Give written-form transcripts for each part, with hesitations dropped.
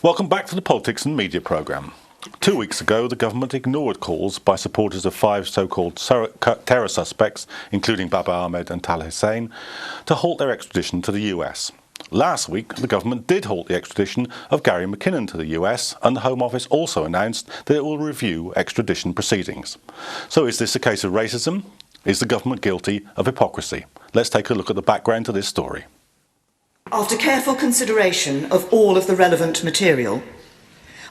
Welcome back to the Politics and Media programme. 2 weeks ago, the government ignored calls by supporters of 5 so-called terror suspects, including Baba Ahmed and Talha Hussein, to halt their extradition to the US. Last week, the government did halt the extradition of Gary McKinnon to the US, and the Home Office also announced that it will review extradition proceedings. So is this a case of racism? Is the government guilty of hypocrisy? Let's take a look at the background to this story. After careful consideration of all of the relevant material,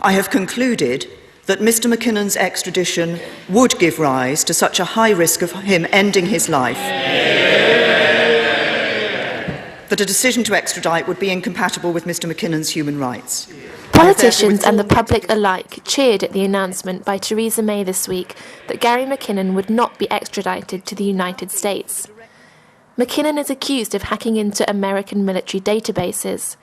I have concluded that Mr. McKinnon's extradition would give rise to such a high risk of him ending his life that a decision to extradite would be incompatible with Mr. McKinnon's human rights. Politicians and the public alike cheered at the announcement by Theresa May this week that Gary McKinnon would not be extradited to the United States. McKinnon is accused of hacking into American military databases.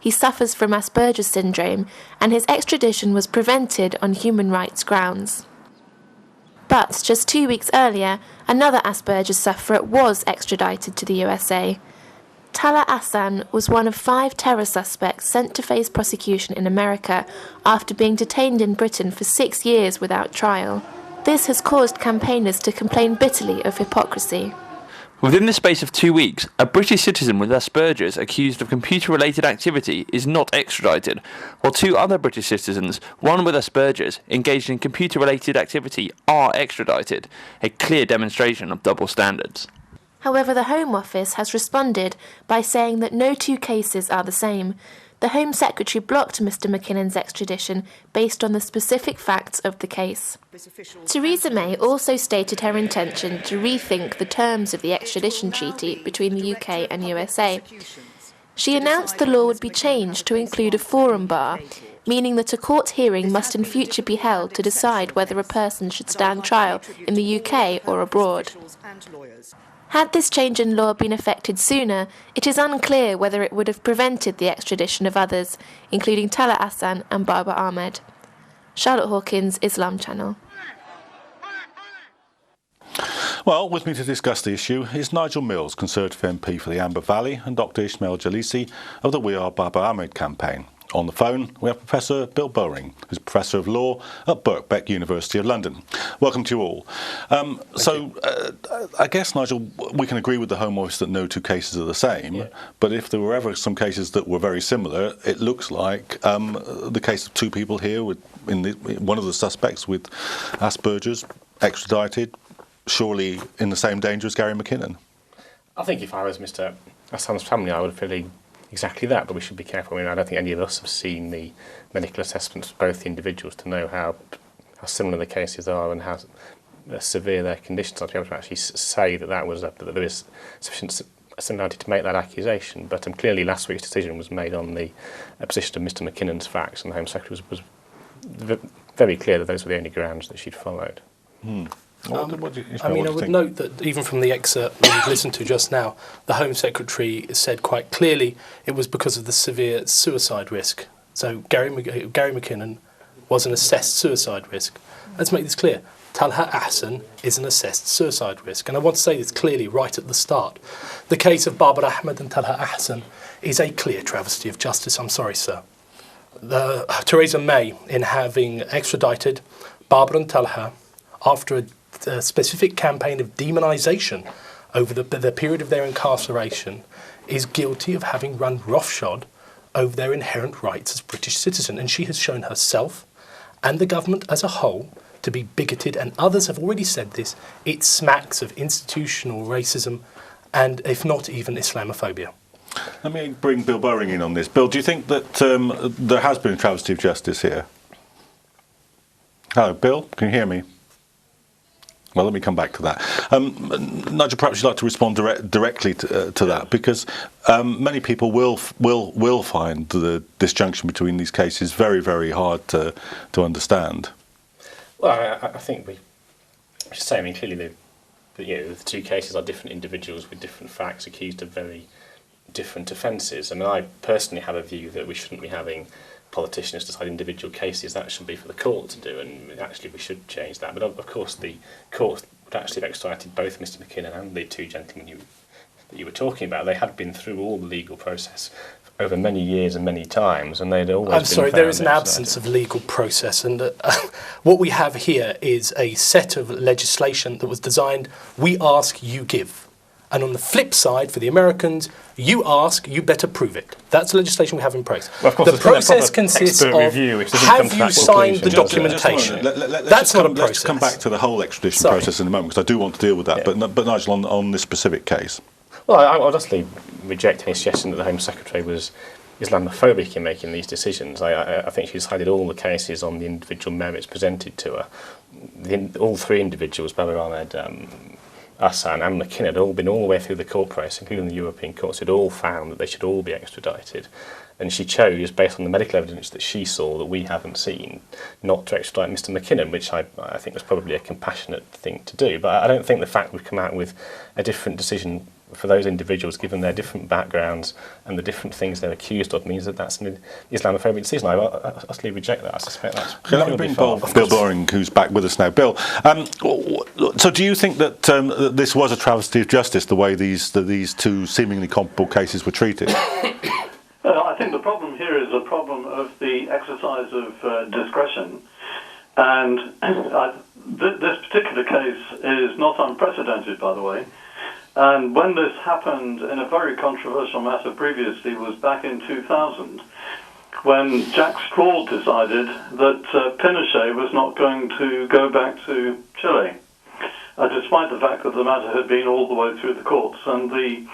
He suffers from Asperger's syndrome, and his extradition was prevented on human rights grounds. But just 2 weeks earlier, another Asperger's sufferer was extradited to the USA. Talha Hassan was one of 5 terror suspects sent to face prosecution in America after being detained in Britain for 6 years without trial. This has caused campaigners to complain bitterly of hypocrisy. Within the space of 2 weeks, a British citizen with Asperger's accused of computer-related activity is not extradited, while 2 other British citizens, one with Asperger's, engaged in computer-related activity are extradited, a clear demonstration of double standards. However, the Home Office has responded by saying that no 2 cases are the same. The Home Secretary blocked Mr. McKinnon's extradition based on the specific facts of the case. Theresa May also stated her intention to rethink the terms of the extradition treaty between the UK and USA. She announced the law would be changed to include a forum bar, meaning that a court hearing must in future be held to decide whether a person should stand trial in the UK or abroad. Had this change in law been effected sooner, it is unclear whether it would have prevented the extradition of others, including Talha Hassan and Baba Ahmed. Charlotte Hawkins, Islam Channel. Well, with me to discuss the issue is Nigel Mills, Conservative MP for the Amber Valley, and Dr Ismail Jalisi of the We Are Baba Ahmed campaign. On the phone, we have Professor Bill Bowring, who's Professor of Law at Birkbeck, University of London. Welcome to you all. I guess, Nigel, we can agree with the Home Office that no 2 cases are the same, but if there were ever some cases that were very similar, it looks like the case of 2 people here, one of the suspects with Asperger's, extradited, surely in the same danger as Gary McKinnon. I think if I was Mr. Hassan's family, I would feel exactly that, but we should be careful. I mean, I don't think any of us have seen the medical assessments of both the individuals to know how similar the cases are and how severe their conditions are to be able to actually say that that there is sufficient similarity to make that accusation. But clearly last week's decision was made on the position of Mr. McKinnon's facts, and the Home Secretary was very clear that those were the only grounds that she'd followed. I would note that even from the excerpt that we've listened to just now, the Home Secretary said quite clearly it was because of the severe suicide risk. So Gary McKinnon was an assessed suicide risk. Let's make this clear. Talha Hassan is an assessed suicide risk. And I want to say this clearly right at the start. The case of Baba Ahmed and Talha Hassan is a clear travesty of justice. I'm sorry, sir. Theresa May, in having extradited Baba and Talha after a specific campaign of demonisation over the period of their incarceration, is guilty of having run roughshod over their inherent rights as British citizen. And she has shown herself and the government as a whole to be bigoted, and others have already said this. It smacks of institutional racism and, if not even, Islamophobia. Let me bring Bill Bowring in on this. Bill, do you think that there has been a travesty of justice here? Hello, Bill, can you hear me? Well, let me come back to that. Nigel, perhaps you'd like to respond directly to that, because many people will find the disjunction between these cases very, very hard to understand. Well, I think we should say, clearly the 2 cases are different individuals with different facts accused of very different offences. I personally have a view that we shouldn't be having politicians decide individual cases. That should be for the court to do, and actually we should change that. But of course the court would actually have extradited both Mr. McKinnon and the 2 gentlemen that you were talking about. They had been through all the legal process over many years and many times, and they'd always I'm been sorry, there is an found absence of legal process, and what we have here is a set of legislation that was designed, we ask, you give. And on the flip side, for the Americans, you ask, you better prove it. That's the legislation we have in place. Well, of course, the process consists of, have you signed the documentation? That's not a process. Let's come back to the whole extradition process in a moment, because I do want to deal with that. Yeah. But Nigel, on this specific case. Well, I honestly reject any suggestion that the Home Secretary was Islamophobic in making these decisions. I think she decided all the cases on the individual merits presented to her. All three individuals, Babar Ahmed, Hassan and McKinnon, had all been all the way through the court process, including the European courts, had all found that they should all be extradited. And she chose, based on the medical evidence that she saw that we haven't seen, not to extradite Mr McKinnon, which I think was probably a compassionate thing to do. But I don't think the fact we've come out with a different decision for those individuals, given their different backgrounds and the different things they're accused of, means that that's an Islamophobic decision. I utterly reject that. I suspect that's... Okay, let me bring Bill Boring, who's back with us now. Bill, so do you think that this was a travesty of justice, the way these two seemingly comparable cases were treated? I think the problem here is a problem of the exercise of discretion. And this particular case is not unprecedented, by the way. And when this happened in a very controversial matter previously was back in 2000, when Jack Straw decided that Pinochet was not going to go back to Chile, despite the fact that the matter had been all the way through the courts. And the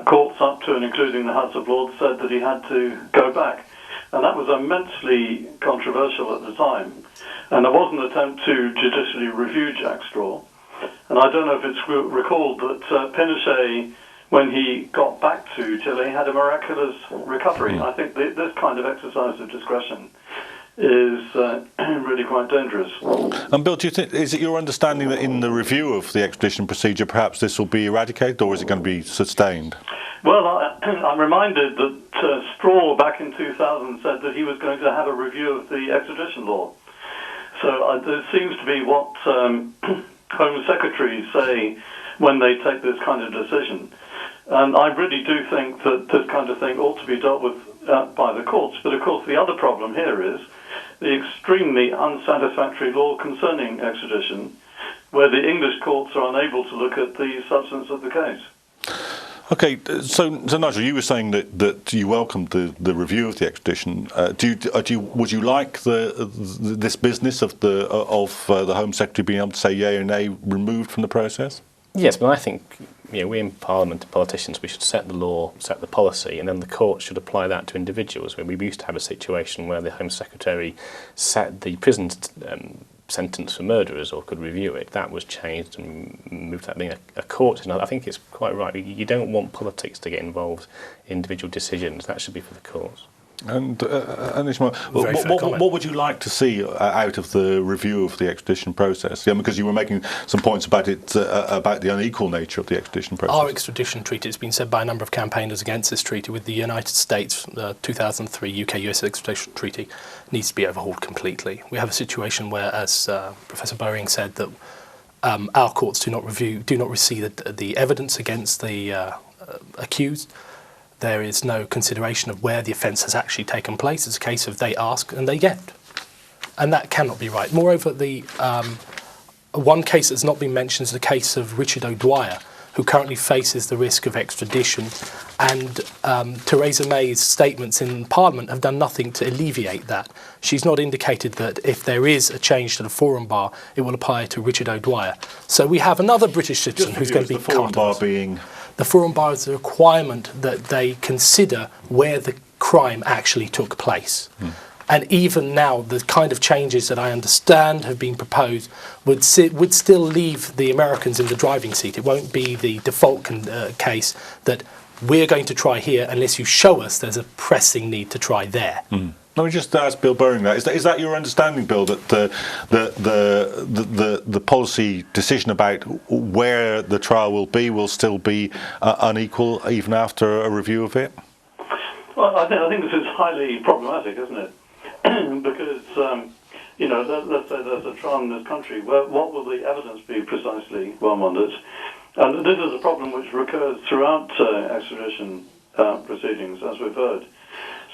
courts up to and including the House of Lords said that he had to go back. And that was immensely controversial at the time. And there was an attempt to judicially review Jack Straw. And I don't know if it's recalled that Pinochet, when he got back to Chile, had a miraculous recovery. I think this kind of exercise of discretion is really quite dangerous. And Bill, do you think, is it your understanding that in the review of the extradition procedure, perhaps this will be eradicated, or is it going to be sustained? Well, I'm reminded that Straw back in 2000 said that he was going to have a review of the extradition law. So there seems to be what Home Secretaries say when they take this kind of decision. And I really do think that this kind of thing ought to be dealt with by the courts. But of course the other problem here is the extremely unsatisfactory law concerning extradition, where the English courts are unable to look at the substance of the case. Okay, so Nigel, you were saying that you welcomed the review of the extradition. Would you like this business of the Home Secretary being able to say yea or nay removed from the process? Yes, but I think we in Parliament and politicians, we should set the law, set the policy, and then the court should apply that to individuals. We used to have a situation where the Home Secretary set the prison sentence for murderers or could review it. That was changed and moved that being a court. And I think it's quite right. You don't want politics to get involved in individual decisions. That should be for the courts. And Ishmael, what would you like to see out of the review of the extradition process? Yeah, because you were making some points about it, about the unequal nature of the extradition process. Our extradition treaty has been said by a number of campaigners against this treaty with the United States. The 2003 UK-US extradition treaty needs to be overhauled completely. We have a situation where, as Professor Boring said, that our courts do not receive the evidence against the accused. There is no consideration of where the offence has actually taken place. It's a case of they ask and they get. And that cannot be right. Moreover, the one case that's not been mentioned is the case of Richard O'Dwyer, who currently faces the risk of extradition. And Theresa May's statements in Parliament have done nothing to alleviate that. She's not indicated that if there is a change to the forum bar, it will apply to Richard O'Dwyer. So we have another British citizen who's going to be the forum bar being... The forum bar is a requirement that they consider where the crime actually took place. And even now, the kind of changes that I understand have been proposed would still leave the Americans in the driving seat. It won't be the default case that we're going to try here unless you show us there's a pressing need to try there. Let me just ask Bill Boring that. Is that your understanding, Bill, that the policy decision about where the trial will still be unequal even after a review of it? Well, I think this is highly problematic, isn't it? Because let's say there's a trial in this country. What will the evidence be precisely? One wonders. And this is a problem which recurs throughout extradition proceedings, as we've heard.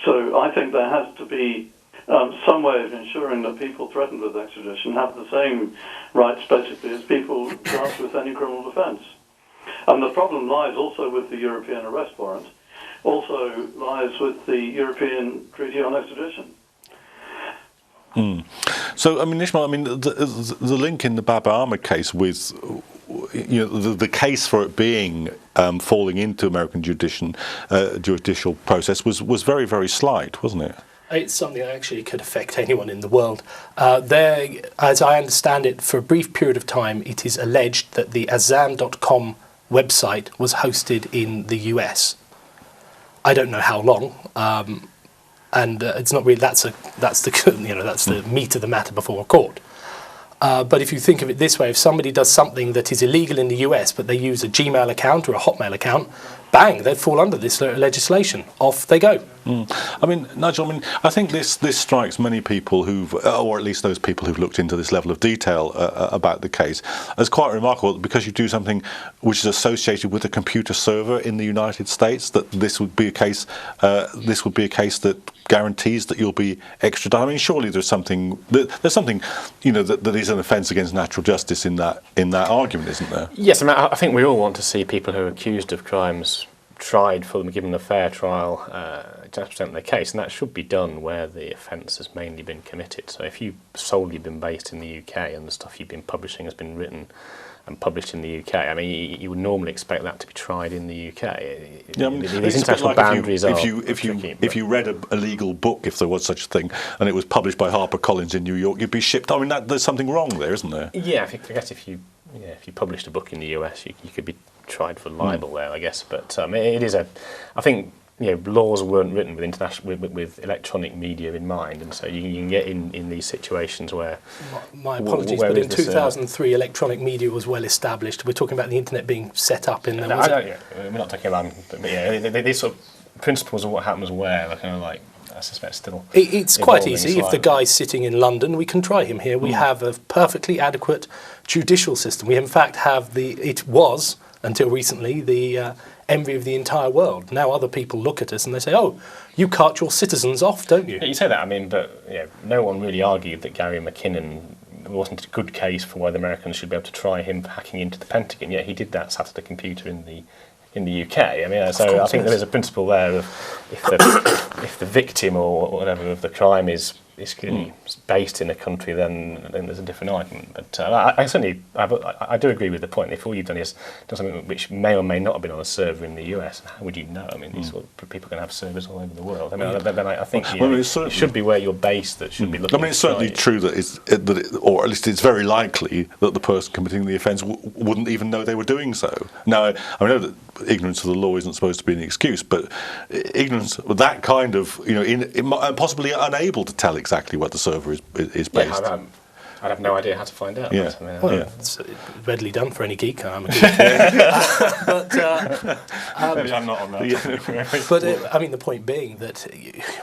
So I think there has to be some way of ensuring that people threatened with extradition have the same rights, basically, as people charged with any criminal offence. And the problem lies also with the European arrest warrant, also lies with the European Treaty on Extradition. So, I mean, Ishmael, the link in the Baba Ahmed case with, the case for it being falling into American judicial process was very, very slight, wasn't it? It's something that actually could affect anyone in the world. There, as I understand it, for a brief period of time, it is alleged that the Azam.com website was hosted in the US. I don't know how long. And it's not really that's the meat of the matter before a court. But if you think of it this way, if somebody does something that is illegal in the US, but they use a Gmail account or a Hotmail account, bang, they'd fall under this legislation. Off they go. I mean, Nigel, I think this strikes many people or at least those people who've looked into this level of detail about the case, as quite remarkable, because you do something which is associated with a computer server in the United States, that this would be a case that guarantees that you'll be extradited. I mean, surely there's something that is an offence against natural justice in that argument, isn't there? Yes, I think we all want to see people who are accused of crimes tried for them, given a fair trial, to present their case, and that should be done where the offence has mainly been committed. So if you've solely been based in the UK and the stuff you've been publishing has been written and published in the UK, I mean, you would normally expect that to be tried in the UK. These international boundaries are tricky. If you read a legal book, if there was such a thing, and it was published by HarperCollins in New York, you'd be shipped. I mean, there's something wrong there, isn't there? Yeah, I guess if you published a book in the US, you could be tried for libel there, I guess. But it is I think laws weren't written with electronic media in mind, and so you can get in these situations where. My apologies, but in 2003, electronic media was well established. We're talking about the internet being set up in. We're not talking about, these sort of principles of what happens where are kind of like. I suspect still. It's quite easy. If the guy's sitting in London, we can try him here. We have a perfectly adequate judicial system. We in fact have it was until recently the envy of the entire world. Now other people look at us and they say, "Oh, you cart your citizens off, don't you?" Yeah, you say that. I mean, but no one really argued that Gary McKinnon wasn't a good case for why the Americans should be able to try him for hacking into the Pentagon. Yet he did that, sat at a computer in the UK. I mean, so I think there is a principle there of if the victim or whatever of the crime is clearly based in a country, then there's a different argument. But I do agree with the point. If all you've done is done something which may or may not have been on a server in the US, how would you know? I mean, these sort of people can have servers all over the world. I mean, then I think it should be where you're based that should be looking. I mean, it's certainly true that or at least it's very likely that the person committing the offence wouldn't even know they were doing so. Now, I know that ignorance of the law isn't supposed to be an excuse, but ignorance with that kind of, possibly unable to tell exactly what the server is based. Yeah, I'd have no idea how to find out. Yeah. It's readily done for any geek. I'm a geek. Maybe I'm not on that. But the point being that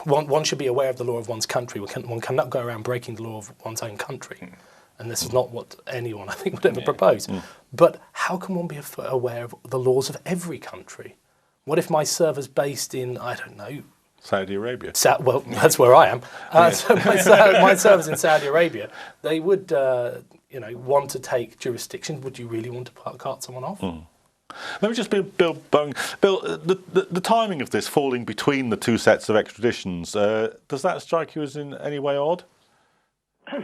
one should be aware of the law of one's country. One cannot go around breaking the law of one's own country. And this is not what anyone, I think, would ever propose. But how can one be aware of the laws of every country? What if my server's based in, I don't know... Saudi Arabia. Well, that's where I am. So my server's in Saudi Arabia. They would, want to take jurisdiction. Would you really want to cart someone off? Let me just be Bill. The timing of this falling between the two sets of extraditions, does that strike you as in any way odd?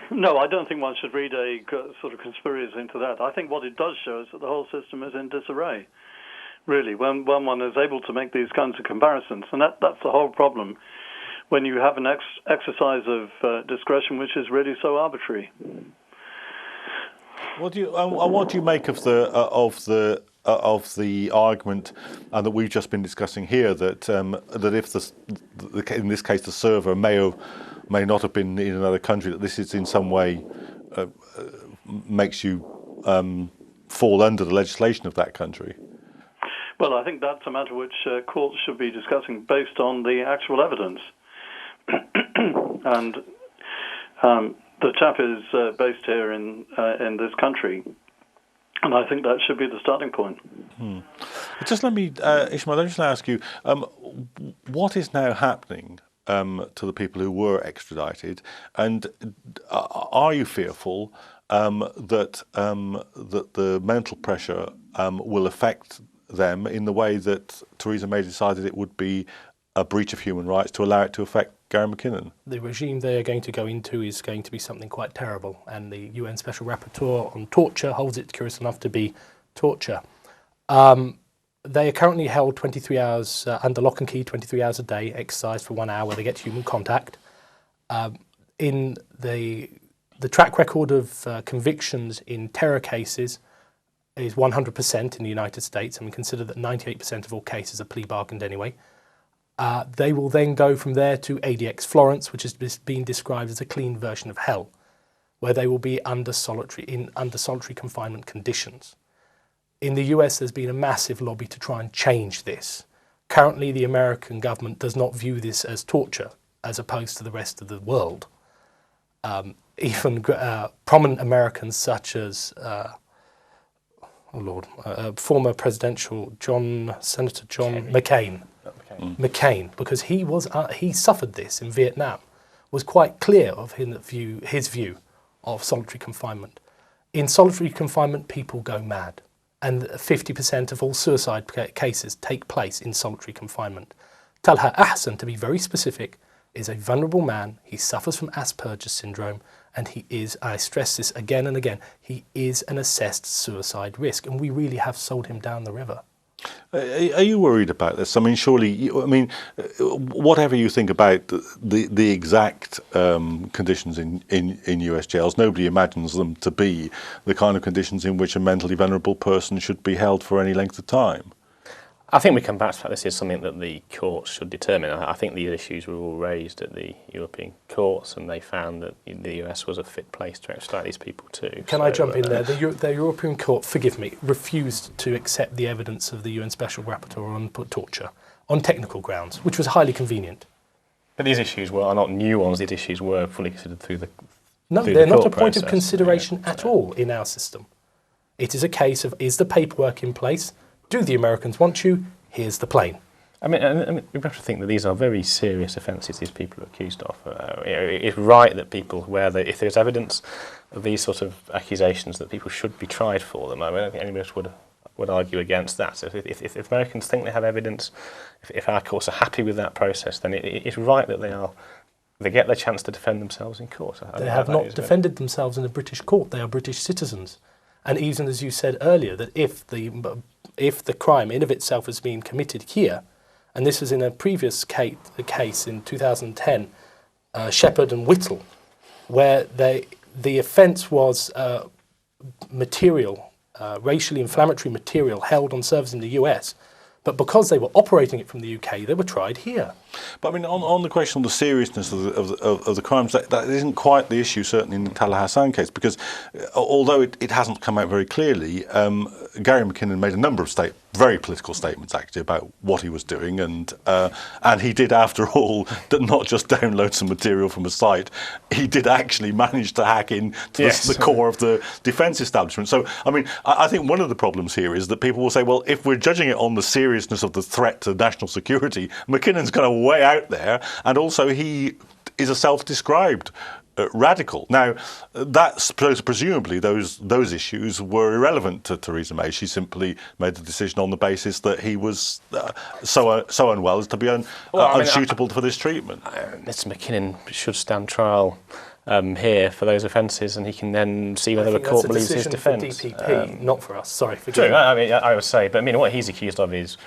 No, I don't think one should read a sort of conspiracy into that. I think what it does show is that the whole system is in disarray, really, when one is able to make these kinds of comparisons. And that's the whole problem when you have an exercise of discretion which is really so arbitrary. What do you make of the argument that we've just been discussing here, that if in this case the server may not have been in another country, that this is in some way makes you fall under the legislation of that country? Well, I think that's a matter which courts should be discussing based on the actual evidence. And the chap is based here in this country, and I think that should be the starting point. Just let me, Ishmael, let me just ask you, what is now happening to the people who were extradited, and are you fearful that the mental pressure will affect them in the way that Theresa May decided it would be a breach of human rights to allow it to affect Gary McKinnon? The regime they are going to go into is going to be something quite terrible, and the UN Special Rapporteur on torture holds it curious enough to be torture. They are currently held 23 hours under lock and key, 23 hours a day, exercised for 1 hour where they get human contact. In the track record of convictions in terror cases is 100% in the United States, and we consider that 98% of all cases are plea bargained anyway. They will then go from there to ADX Florence, which has been described as a clean version of hell, where they will be under solitary confinement conditions. In the US, there's been a massive lobby to try and change this. Currently, the American government does not view this as torture, as opposed to the rest of the world. Even prominent Americans such as, former presidential Senator John McCain, because he suffered this in Vietnam, was quite clear of his view of solitary confinement. In solitary confinement, people go mad, and 50% of all suicide cases take place in solitary confinement. Talha Ahsan, to be very specific, is a vulnerable man. He suffers from Asperger's syndrome, and he is, I stress this again and again, he is an assessed suicide risk, and we really have sold him down the river. Are you worried about this? I mean, surely, whatever you think about the exact conditions in US jails, nobody imagines them to be the kind of conditions in which a mentally vulnerable person should be held for any length of time. I think we come back to that. This is something that the courts should determine. I think the issues were all raised at the European courts, and they found that the US was a fit place to extradite these people to. Can I jump in there? The European Court, forgive me, refused to accept the evidence of the UN Special Rapporteur on torture on technical grounds, which was highly convenient. But these issues are not new ones. These issues were fully considered through the No, they're not a point of consideration at all in our system. It is a case of, is the paperwork in place? Do the Americans want you? Here's the plane. I mean, we have to think that these are very serious offences these people are accused of. It's right that people, if there's evidence of these sort of accusations, that people should be tried for them. I mean, I don't think any of us would argue against that. So if Americans think they have evidence, if our courts are happy with that process, then it's right that they get the chance to defend themselves in court. They have not defended themselves in a British court. They are British citizens. And even as you said earlier, that if the crime in of itself has been committed here, and this was in a previous case in 2010, Shepherd and Whittle, where the offence was racially inflammatory material held on servers in the US, but because they were operating it from the UK, they were tried here. But I mean, on the question of the seriousness of the crimes, that isn't quite the issue, certainly in the Talha Hassan case, because although it hasn't come out very clearly, Gary McKinnon made a number of very political statements actually about what he was doing, and he did, after all, not just download some material from a site. He did actually manage to hack into the core of the defence establishment. So, I mean, I think one of the problems here is that people will say, well, if we're judging it on the seriousness of the threat to national security, McKinnon's gone way out there, and also he is a self-described radical. Now, that's presumably those issues were irrelevant to Theresa May. She simply made the decision on the basis that he was so unwell as to be unsuitable for this treatment. Mr. McKinnon should stand trial here for those offences, and he can then see whether the court believes his defence. That's a decision for DPP, not for us. Sorry, forgive me. True. I mean, I would say, but I mean, what he's accused of is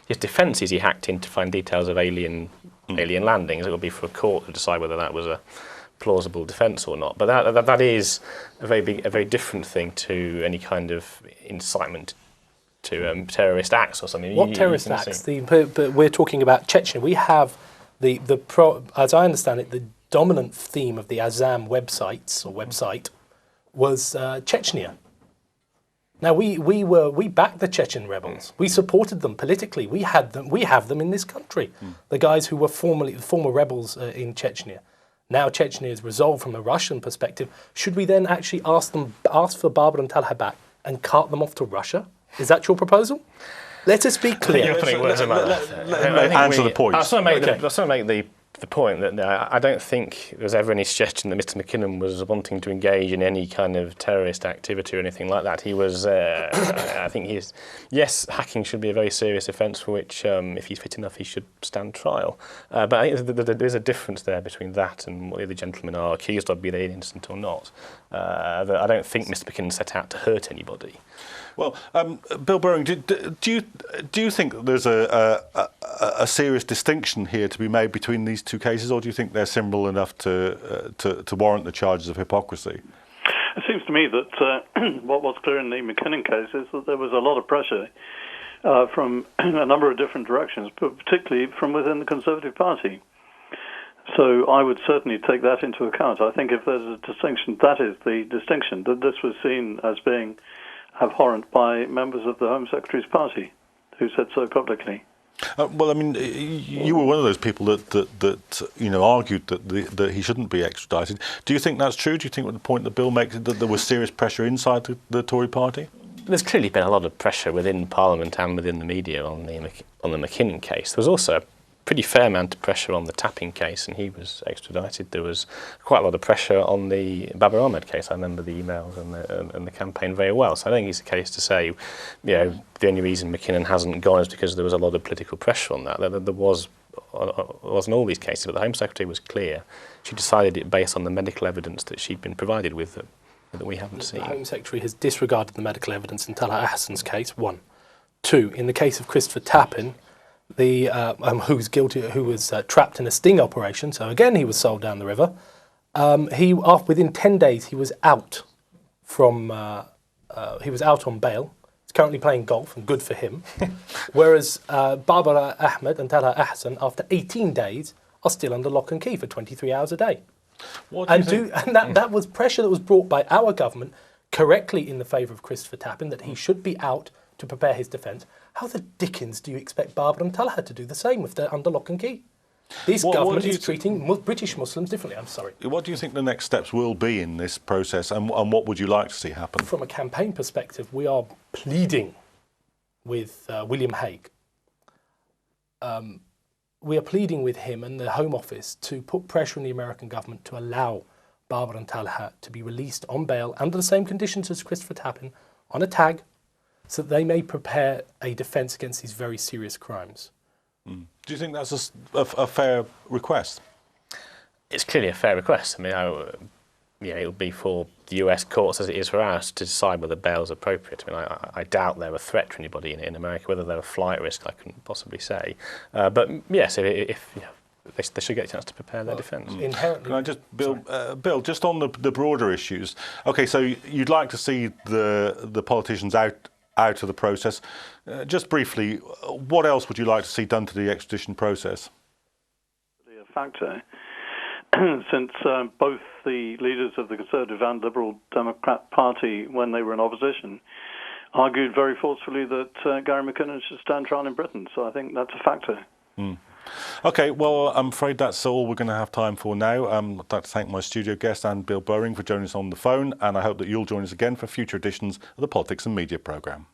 his defence is he hacked in to find details of alien landings. It will be for a court to decide whether that was a plausible defence or not. But that is a very different thing to any kind of incitement to terrorist acts or something. What terrorist acts? But we're talking about Chechnya. We have as I understand it, the dominant theme of the Azam website was Chechnya. Now we backed the Chechen rebels. We supported them politically. We have them in this country. The guys who were former rebels in Chechnya. Now Chechnya is resolved from a Russian perspective. Should we then actually ask for Barbar and Talha back and cart them off to Russia? Is that your proposal? Let us be clear. You're putting words in my mouth. Answer the point. I was trying to make the point that I don't think there was ever any suggestion that Mr. McKinnon was wanting to engage in any kind of terrorist activity or anything like that. He was, I think yes, hacking should be a very serious offence for which, if he's fit enough, he should stand trial. But I think there's a difference there between that and what the other gentlemen are accused of, be they innocent or not. I don't think Mr. McKinnon set out to hurt anybody. Well, Bill Burring, do you think that there's a serious distinction here to be made between these two cases, or do you think they're similar enough to warrant the charges of hypocrisy? It seems to me that what was clear in the McKinnon case is that there was a lot of pressure from a number of different directions, but particularly from within the Conservative Party. So I would certainly take that into account. I think if there's a distinction, that is the distinction, that this was seen as being abhorrent by members of the Home Secretary's party, who said so publicly. Well, I mean, you were one of those people that argued that he shouldn't be extradited. Do you think that's true? Do you think, with the point that Bill makes, that there was serious pressure inside the Tory party? There's clearly been a lot of pressure within Parliament and within the media on the McKinnon case. There was also a pretty fair amount of pressure on the Tapping case, and he was extradited. There was quite a lot of pressure on the Babar Ahmed case. I remember the emails and the campaign very well. So I think it's a case to say, the only reason McKinnon hasn't gone is because there was a lot of political pressure on that. There was in all these cases, but the Home Secretary was clear. She decided it based on the medical evidence that she'd been provided with that we haven't seen. The Home Secretary has disregarded the medical evidence in Talha Ahsan's case, 1. 2, in the case of Christopher Tappin, who was trapped in a sting operation. So again, he was sold down the river. Within 10 days, he was out on bail. He's currently playing golf, and good for him. Whereas Babar Ahmed and Talha Ahsan, after 18 days, are still under lock and key for 23 hours a day. That was pressure that was brought by our government correctly in the favour of Christopher Tappin, that he should be out to prepare his defence. How the dickens do you expect Babar and Talha to do the same if they're under lock and key? This government is treating British Muslims differently. I'm sorry. What do you think the next steps will be in this process, and what would you like to see happen? From a campaign perspective, we are pleading with William Hague. We are pleading with him and the Home Office to put pressure on the American government to allow Babar and Talha to be released on bail under the same conditions as Christopher Tappin, on a tag, so that they may prepare a defence against these very serious crimes. Do you think that's a fair request? It's clearly a fair request. I mean, it'll be for the US courts, as it is for us, to decide whether bail is appropriate. I mean, I doubt they're a threat to anybody in America. Whether they're a flight risk, I couldn't possibly say. But yes, if they should get a chance to prepare their defence. Inherently. Can I just, Bill, just on the broader issues. Okay, so you'd like to see the politicians out of the process. Just briefly, what else would you like to see done to the extradition process? A factor, since both the leaders of the Conservative and Liberal Democrat Party, when they were in opposition, argued very forcefully that Gary McKinnon should stand trial in Britain. So I think that's a factor. OK, well, I'm afraid that's all we're going to have time for now. I'd like to thank my studio guest, Anne Bill Burring, for joining us on the phone, and I hope that you'll join us again for future editions of the Politics and Media programme.